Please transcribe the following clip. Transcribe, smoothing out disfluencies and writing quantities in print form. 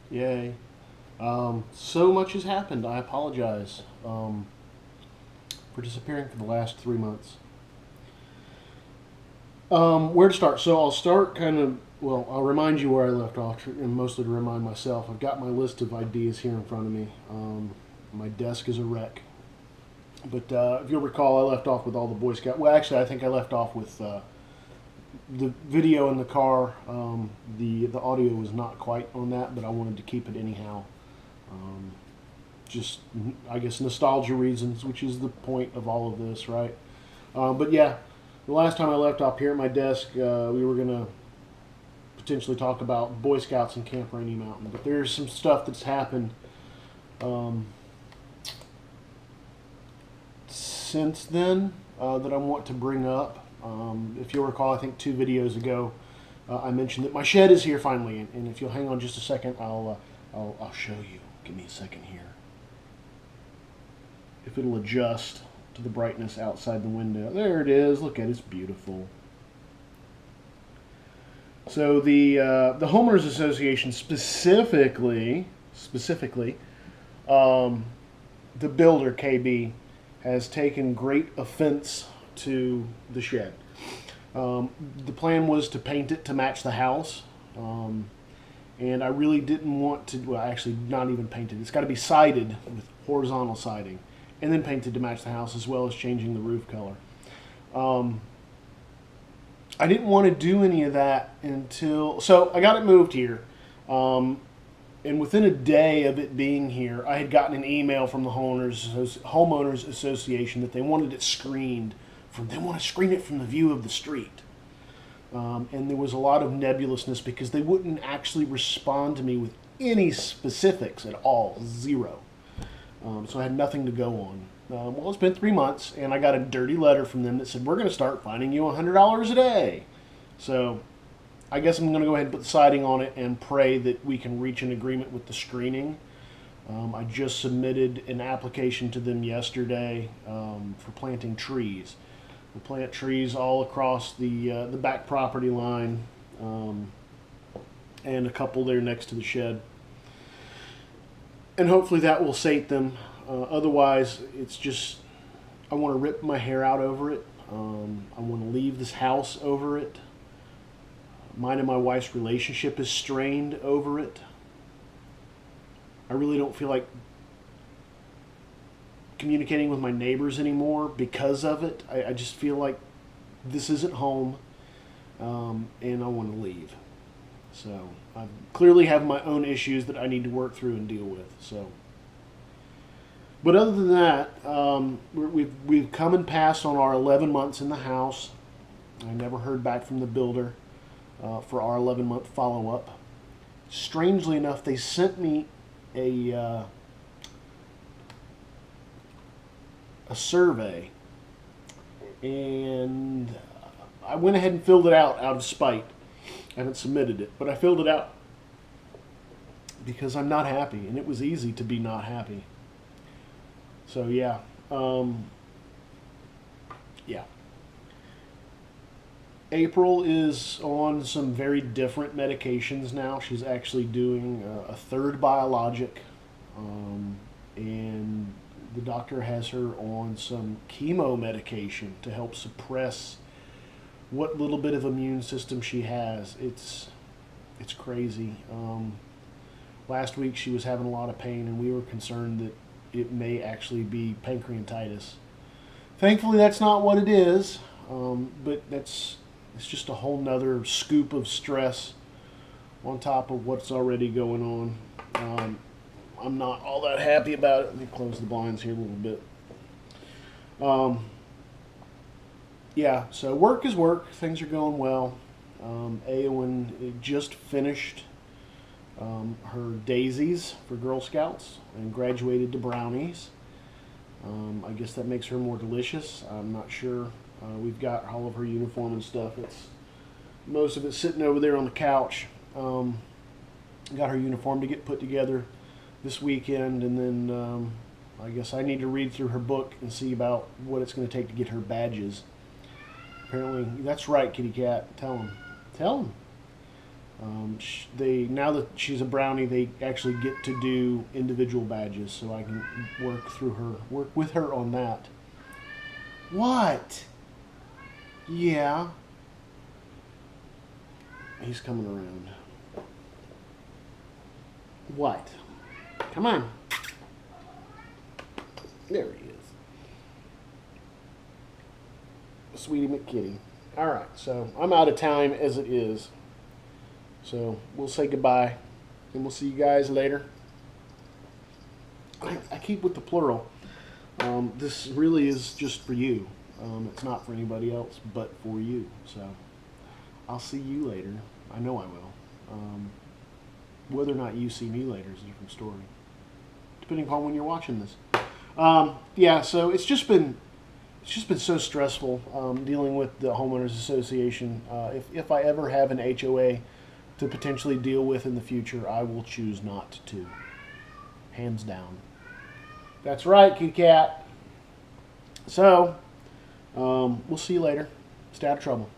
Yay. So much has happened. I apologize for disappearing for the last 3 months. Where to start? So I'll start I'll remind you where I left off, and mostly to remind myself. I've got my list of ideas here in front of me. My desk is a wreck. But if you'll recall, I left off with all the Boy Scout. Well, actually, I think I left off with the video in the car. The audio was not quite on that, but I wanted to keep it anyhow. Um, just, I guess, nostalgia reasons, which is the point of all of this, right? But yeah, the last time I left off here at my desk, we were going to potentially talk about Boy Scouts and Camp Rainy Mountain. But there's some stuff that's happened um, since then that I want to bring up. If you'll recall, I think 2 videos ago, I mentioned that my shed is here finally. And if you'll hang on just a second, I'll show you. Give me a second here. If it'll adjust to the brightness outside the window. There it is. Look at it. It's beautiful. So the homeowners association specifically, um, the builder KB has taken great offense to the shed. The plan was to paint it to match the house, and I really didn't want to. Well, actually, not even painted. It's got to be sided with horizontal siding, and then painted to match the house, as well as changing the roof color. Um, I didn't want to do any of that until so I got it moved here, and within a day of it being here, I had gotten an email from the homeowners association that they wanted it screened from. They want to screen it from the view of the street, and there was a lot of nebulousness because they wouldn't actually respond to me with any specifics at all, zero. So I had nothing to go on. Well, it's been 3 months, and I got a dirty letter from them that said, we're going to start fining you $100 a day. So I guess I'm going to go ahead and put the siding on it and pray that we can reach an agreement with the screening. I just submitted an application to them yesterday for planting trees. We'll plant trees all across the back property line, and a couple there next to the shed. And hopefully that will sate them. Otherwise, it's just, I want to rip my hair out over it. I want to leave this house over it. Mine and my wife's relationship is strained over it. I really don't feel like communicating with my neighbors anymore because of it. I just feel like this isn't home, and I want to leave. So I clearly have my own issues that I need to work through and deal with. So, but other than that, we've come and passed on our 11 months in the house. I never heard back from the builder for our 11-month follow-up. Strangely enough, they sent me a survey, and I went ahead and filled it out of spite. I haven't submitted it, but I filled it out because I'm not happy, and it was easy to be not happy. So yeah, yeah. April is on some very different medications now. She's actually doing a third biologic, and the doctor has her on some chemo medication to help suppress what little bit of immune system she has. It's crazy. Last week she was having a lot of pain, and we were concerned that it may actually be pancreatitis. Thankfully, that's not what it is, but it's just a whole nother scoop of stress on top of what's already going on. I'm not all that happy about it. Let me close the blinds here a little bit. Yeah, so work is work. Things are going well. Eowyn just finished her daisies for Girl Scouts and graduated to brownies. I guess that makes her more delicious. I'm not sure. We've got all of her uniform and stuff. Most of it's sitting over there on the couch. Got her uniform to get put together this weekend, and then I guess I need to read through her book and see about what it's going to take to get her badges. Apparently, that's right, kitty cat. Tell him. Tell him. They now that she's a brownie, they actually get to do individual badges, so I can work with her on that. What? Yeah. He's coming around. What? Come on. There he is. Sweetie McKitty. All right, so I'm out of time as it is. So we'll say goodbye, and we'll see you guys later. I keep with the plural. This really is just for you. It's not for anybody else but for you. So I'll see you later. I know I will. Whether or not you see me later is a different story, depending upon when you're watching this. Yeah, so it's just been so stressful dealing with the homeowners association. If I ever have an HOA to potentially deal with in the future, I will choose not to. Hands down. That's right, kitty cat. So, we'll see you later. Stay out of trouble.